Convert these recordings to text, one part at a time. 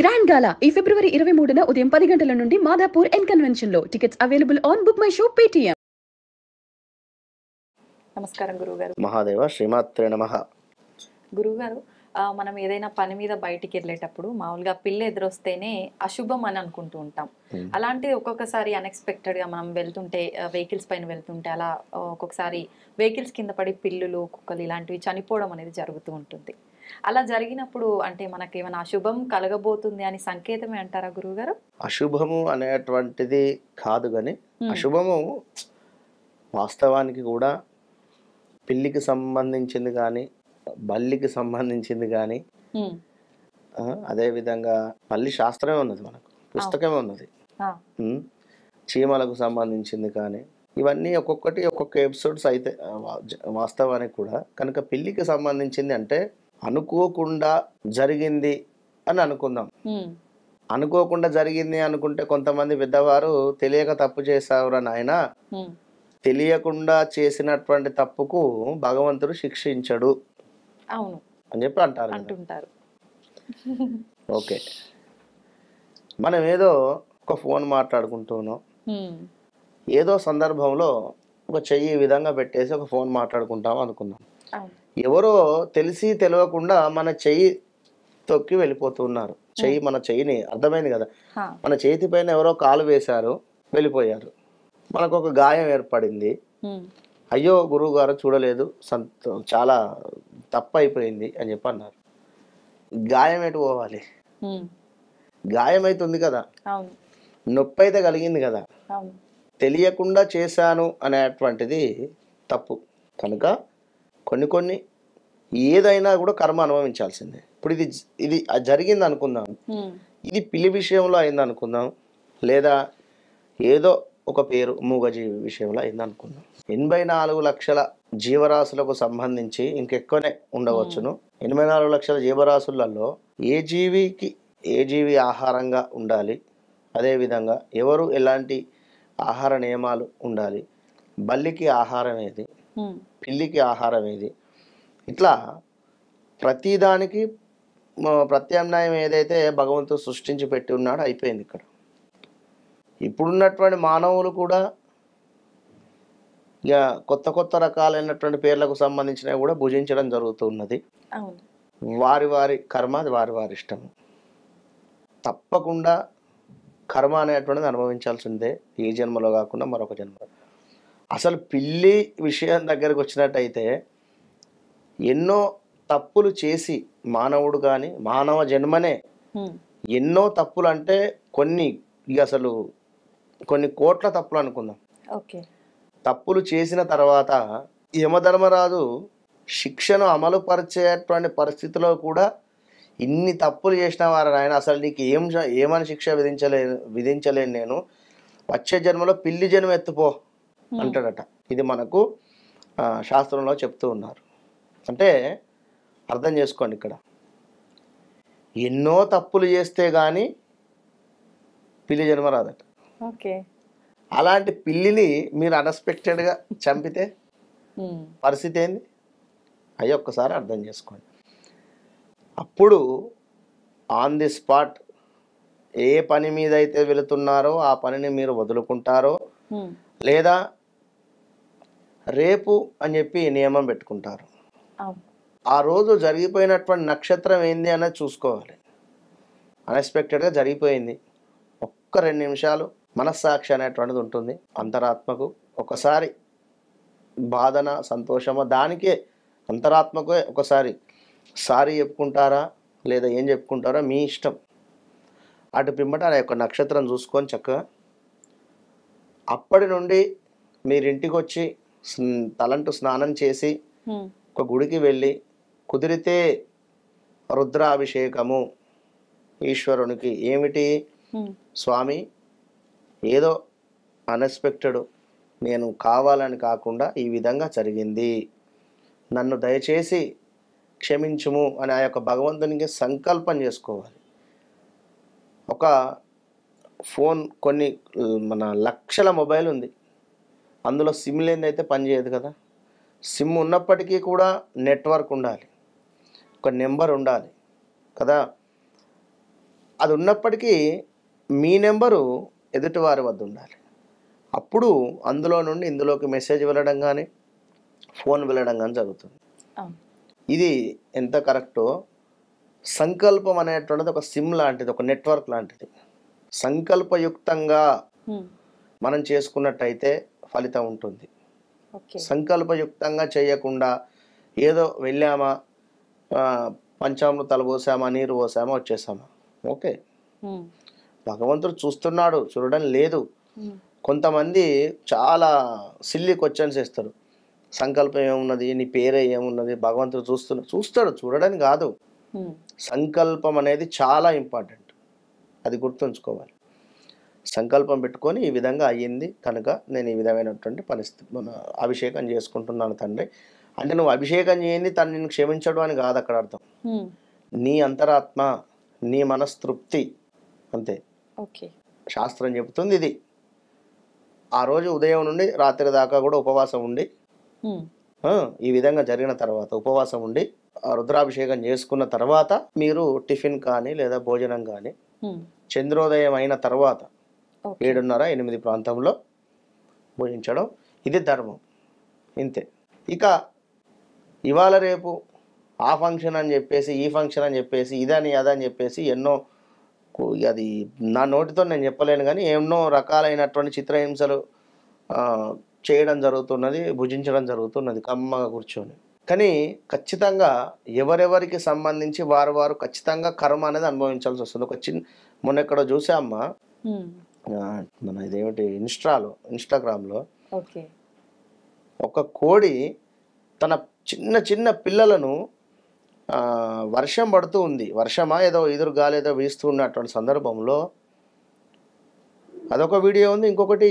Grand గాలా ఈ ఫిబ్రవరి 23న ఉదయం 10 గంటల నుండి మాదాపూర్ ఎన్ కన్వెన్షన్ లో. Tickets available on book my show Paytm. నమస్కారం గురువుగారు. మహాదేవ శ్రీమాత్రే నమః. గురువుగారు, మనం ఏదైనా పని మీద బయటికి వెళ్ళేటప్పుడు మామూలుగా పిల్ల ఎదురొస్తేనే అశుభం అని అనుకుంటూ ఉంటాం. అలాంటిది ఒక్కొక్కసారి అన్ఎక్స్పెక్టెడ్గా మనం వెళ్తుంటే వెహికల్స్ పైన వెళ్తుంటే అలా ఒక్కొక్కసారి వెహికల్స్ కింద పడి పిల్లులు కుక్కలు ఇలాంటివి చనిపోవడం అనేది జరుగుతూ ఉంటుంది. అలా జరిగినప్పుడు అంటే మనకి ఏమైనా అశుభం కలగబోతుంది అని సంకేతమే అంటారా గురువుగారు? అశుభము అనేటువంటిది కాదు, కానీ అశుభము వాస్తవానికి కూడా పిల్లికి సంబంధించింది కానీ బల్లికి సంబంధించింది కానీ అదేవిధంగా మళ్ళీ శాస్త్రమే ఉన్నది, మనకు పుస్తకమే ఉన్నది. చీమలకు సంబంధించింది కానీ ఇవన్నీ ఒక్కొక్కటి ఒక్కొక్క ఎపిసోడ్స్ అయితే వాస్తవానికి కూడా. కనుక పిల్లికి సంబంధించింది అంటే అనుకోకుండా జరిగింది అని అనుకుందాం. అనుకోకుండా జరిగింది అనుకుంటే కొంతమంది పెద్దవారు తెలియక తప్పు చేసావురా నాయన, తెలియకుండా చేసినటువంటి తప్పుకు భగవంతుడు శిక్షించడు అవును అని చెప్పి అంటుంటారు. ఓకే, మనం ఏదో ఒక ఫోన్ మాట్లాడుకుంటున్నాం, ఏదో సందర్భంలో ఒక చెయ్యి ఈ విధంగా పెట్టేసి ఒక ఫోన్ మాట్లాడుకుంటాం అనుకుందాం. ఎవరో తెలిసి తెలియకుండా మన చెయ్యి తొక్కి వెళ్ళిపోతున్నారు. మన చెయ్యిని, అర్థమైంది కదా, మన చేతి పైన ఎవరో కాలు వేశారు, వెళ్ళిపోయారు. మనకు ఒక గాయం ఏర్పడింది. అయ్యో గురువు గారు చూడలేదు, చాలా తప్పు అయిపోయింది అని చెప్పి అన్నారు. గాయం ఎటు పోవాలి? గాయం అవుతుంది కదా, నొప్పి అయితే కలిగింది కదా, తెలియకుండా చేశాను అనేటువంటిది తప్పు. కనుక కొన్ని ఏదైనా కూడా కర్మ అనుభవించాల్సిందే. ఇప్పుడు ఇది జరిగింది అనుకుందాం, ఇది పిల్లి విషయంలో అయింది అనుకుందాం, లేదా ఏదో ఒక పేరు మూగజీవి విషయంలో అయింది అనుకుందాం. 84 లక్షల జీవరాశులకు సంబంధించి ఇంకెక్కువనే ఉండవచ్చును. 84 లక్షల జీవరాశులలో ఏ జీవి ఆహారంగా ఉండాలి, అదేవిధంగా ఎవరు ఎలాంటి ఆహార నియమాలు ఉండాలి, బల్లికి ఆహారం ఏది, పిల్లికి ఆహారం ఏది, ఇట్లా ప్రతిదానికి ప్రత్యామ్నాయం ఏదైతే భగవంతుడు సృష్టించి పెట్టి ఉన్నాడో అయిపోయింది. ఇక్కడ ఇప్పుడున్నటువంటి మానవులు కూడా ఇక కొత్త రకాలైనటువంటి పేర్లకు సంబంధించినవి కూడా భుజించడం జరుగుతున్నది. వారి కర్మ, అది వారి ఇష్టము. తప్పకుండా కర్మ అనేటువంటిది అనుభవించాల్సిందే, ఈ జన్మలో కాకుండా మరొక జన్మలో. అసలు పిల్లి విషయం దగ్గరకు వచ్చినట్టయితే ఎన్నో తప్పులు చేసి మానవుడు కానీ మానవ జన్మనే ఎన్నో తప్పులు అంటే కొన్ని కోట్ల తప్పులు అనుకుందాం. తప్పులు చేసిన తర్వాత యమధర్మరాజు శిక్షను అమలు పరిచేటువంటి పరిస్థితిలో కూడా ఇన్ని తప్పులు చేసిన వారు ఆయన అసలు నీకు ఏమని శిక్ష విధించలేను నేను, వచ్చే జన్మలో పిల్లి జన్మ ఎత్తుపో అంటాడట. ఇది మనకు శాస్త్రంలో చెప్తూ ఉన్నారు. అంటే అర్థం చేసుకోండి, ఇక్కడ ఎన్నో తప్పులు చేస్తే కానీ పిల్లి జన్మ రాదట. అలాంటి పిల్లిని మీరు అన్ఎక్స్పెక్టెడ్గా చంపితే పరిస్థితి ఏంది? అయ్యి ఒక్కసారి అర్థం చేసుకోండి. అప్పుడు ఆన్ ది స్పాట్ ఏ పని మీద అయితే వెళుతున్నారో ఆ పనిని మీరు వదులుకుంటారో, లేదా రేపు అని చెప్పి నియమం పెట్టుకుంటారు. ఆ రోజు జరిగిపోయినటువంటి నక్షత్రం ఏంది అన్నది చూసుకోవాలి. అన్ఎక్స్పెక్టెడ్గా జరిగిపోయింది, ఒక్క 2 నిమిషాలు మనస్సాక్షి అనేటువంటిది ఉంటుంది అంతరాత్మకు. ఒకసారి బాధన సంతోషమో దానికే అంతరాత్మకే ఒకసారి సారీ చెప్పుకుంటారా లేదా ఏం చెప్పుకుంటారో మీ ఇష్టం. అటు పిమ్మట ఆ యొక్క నక్షత్రం చూసుకొని చక్కగా అప్పటి నుండి మీరింటికి వచ్చి తలంటు స్నానం చేసి ఒక గుడికి వెళ్ళి కుదిరితే రుద్రాభిషేకము ఈశ్వరునికి. ఏమిటి స్వామి, ఏదో అన్ఎక్స్పెక్టెడ్, నేను కావాలని కాకుండా ఈ విధంగా జరిగింది, నన్ను దయచేసి క్షమించుము అని ఆ యొక్క భగవంతునికి సంకల్పం చేసుకోవాలి. ఒక ఫోన్ మన లక్షల మొబైల్ ఉంది, అందులో సిమ్ లేనిదైతే పనిచేయదు కదా. సిమ్ ఉన్నప్పటికీ కూడా నెట్వర్క్ ఉండాలి, ఒక నెంబర్ ఉండాలి కదా. అది ఉన్నప్పటికీ మీ నెంబరు ఎదుటివారి వద్ద ఉండాలి. అప్పుడు అందులో నుండి ఇందులోకి మెసేజ్ వెళ్ళడం కానీ ఫోన్ వెళ్ళడం కానీ జరుగుతుంది. ఇది ఎంత కరెక్టో, సంకల్పం అనేటువంటిది ఒక సిమ్ లాంటిది, ఒక నెట్వర్క్ లాంటిది. సంకల్పయుక్తంగా మనం చేసుకున్నట్టయితే ఫలితం ఉంటుంది. సంకల్పయుక్తంగా చేయకుండా ఏదో వెళ్ళామా, పంచామృతాలు పోసామా, నీరు పోసామా, వచ్చేసామా, ఓకే, భగవంతుడు చూస్తున్నాడు, చూడడం లేదు. కొంతమంది చాలా సిల్లీ క్వశ్చన్స్ వేస్తారు. సంకల్పం ఏమున్నది, నీ పేరే ఏమున్నది, భగవంతుడు చూస్తాడు, చూడడం కాదు. సంకల్పం అనేది చాలా ఇంపార్టెంట్, అది గుర్తుంచుకోవాలి. సంకల్పం పెట్టుకొని ఈ విధంగా అయ్యింది కనుక నేను ఈ విధమైనటువంటి పరిస్థితి అభిషేకం చేసుకుంటున్నాను తండ్రి అంటే, నువ్వు అభిషేకం చేయండి తను నిన్ను క్షమించడు అని కాదు అక్కడ అర్థం. నీ అంతరాత్మ, నీ మనస్తృప్తి అంతే. శాస్త్రం చెబుతుంది ఇది. ఆ రోజు ఉదయం నుండి రాత్రి దాకా కూడా ఉపవాసం ఉండి, ఈ విధంగా జరిగిన తర్వాత ఉపవాసం ఉండి రుద్రాభిషేకం చేసుకున్న తర్వాత మీరు టిఫిన్ కానీ లేదా భోజనం కానీ చంద్రోదయం అయిన తర్వాత 7:30-8 ప్రాంతంలో భోజించడం, ఇది ధర్మం. ఇంతే. ఇక ఇవాళ రేపు ఆ ఫంక్షన్ అని చెప్పేసి, ఈ ఫంక్షన్ అని చెప్పేసి, ఇదని అదని చెప్పేసి ఎన్నో, అది నా నోటితో నేను చెప్పలేను కానీ ఎన్నో రకాలైనటువంటి చిత్రహింసలు చేయడం జరుగుతున్నది, భుజించడం జరుగుతున్నది కమ్మగా కూర్చొని. కానీ ఖచ్చితంగా ఎవరెవరికి సంబంధించి వారు ఖచ్చితంగా కర్మ అనేది అనుభవించాల్సి వస్తుంది. ఒక మొన్న ఎక్కడో చూసామ్మా, మన ఇదేమిటి ఇన్స్టాగ్రామ్లో ఒక కోడి తన చిన్న చిన్న పిల్లలను, వర్షం పడుతూ ఉంది, వర్షమా ఏదో ఎదురు గాలి ఏదో వీస్తూ ఉన్నటువంటి సందర్భంలో అదొక వీడియో ఉంది. ఇంకొకటి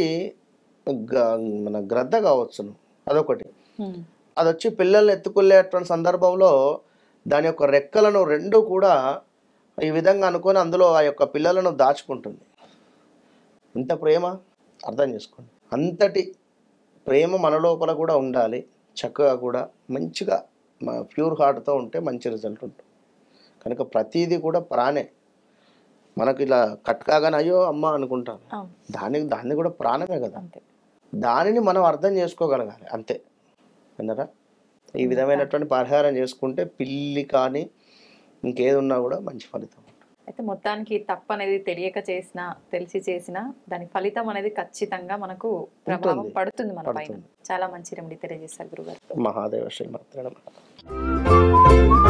మన గ్రద్ద కావచ్చును, అదొకటి. అది వచ్చి పిల్లల్ని ఎత్తుకెళ్ళేటువంటి సందర్భంలో దాని యొక్క రెక్కలను రెండు కూడా ఈ విధంగా అనుకొని అందులో ఆ యొక్క పిల్లలను దాచుకుంటుంది. ఇంత ప్రేమ అర్థం చేసుకోండి. అంతటి ప్రేమ మన లోపల కూడా ఉండాలి. చక్కగా కూడా మంచిగా ప్యూర్ హార్ట్తో ఉంటే మంచి రిజల్ట్ ఉంటుంది. కనుక ప్రతిదీ కూడా ప్రాణే. మనకు ఇలా కట్ కాగానే అయ్యో అమ్మ అనుకుంటాం, దాన్ని కూడా ప్రాణమే కదా. దానిని మనం అర్థం చేసుకోగలగాలి అంతే. అన్నారా? ఈ విధమైనటువంటి పరిహారం చేసుకుంటే పిల్లి కానీ ఇంకేది ఉన్నా కూడా మంచి ఫలితం. అయితే మొత్తానికి తప్పు అనేది తెలియక చేసినా, తెలిసి చేసినా దాని ఫలితం అనేది ఖచ్చితంగా మనకు ప్రభావం పడుతుంది మన పైన. చాలా మంచి రెమెడీ తెలియజేస్తారు గురుగారు. మహాదేవ శ్రీమాత్రే నమః.